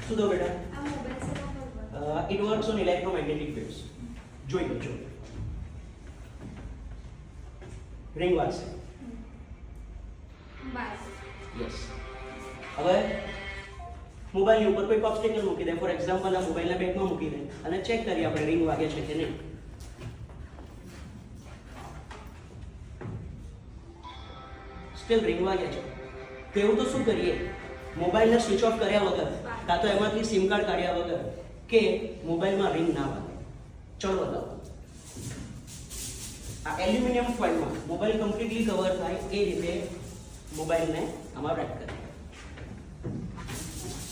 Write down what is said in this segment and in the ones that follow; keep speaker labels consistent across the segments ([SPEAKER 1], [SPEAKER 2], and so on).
[SPEAKER 1] શું તો બેટા? It works on electromagnetic waves. જોઈ લો. રિંગ વાગશે. યસ. હવે મોબાઈલની ઉપર કોઈ ઓબ્સ્ટેકલ મૂકી દે, ફોર એક્ઝામ્પલ આ મોબાઈલના બેગમાં મૂકી દે અને ચેક કરીએ આપણે રિંગ વાગે છે કે નહીં. સ્ટીલ રિંગ વાગે છે. તો એવું તો શું કરીએ, મોબાઈલને સ્વિચ ઓફ કર્યા વગર કાં તો એમાંથી સિમ કાર્ડ કાઢ્યા વગર કે મોબાઈલમાં રિંગ ના વાગે. ચલો બતાવો. આ એલ્યુમિનિયમ ફોઇલમાં મોબાઈલ કમ્પ્લીટલી કવર થાય એ રીતે મોબાઈલને આમાં રેપ કરીએ.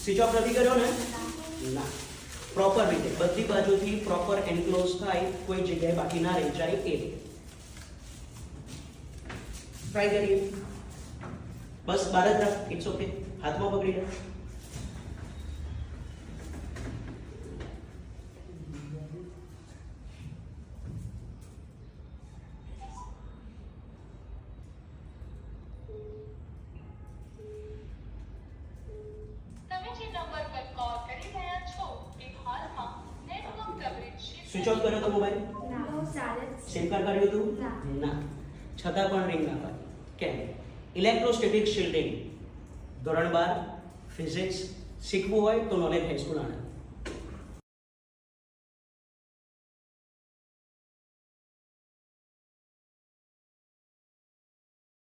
[SPEAKER 1] સ્વિચ ઓફ નથી કર્યો ને? ના. પ્રોપર રીતે બધી બાજુથી પ્રોપર એન્ક્લોઝ થાય, કોઈ જગ્યાએ બાકી ના રહી જાય એ રીતે ટ્રાય કરીએ. બસ બાર જ રાખ. It's okay. હાથમાં પકડી લે. સ્વિચ ઓફ કર્યો તો મોબાઈલ? સિમ કાર્ડ કાઢ્યું હતું? ના. છતાં પણ રિંગ ના વાગી. કેમ? ઇલેક્ટ્રોસ્ટેટિક શિલ્ડિંગ ધોરણ 12 ફિઝિક્સ શીખવું હોય તો નોલેજ હાઈસ્કૂલ આણંદ.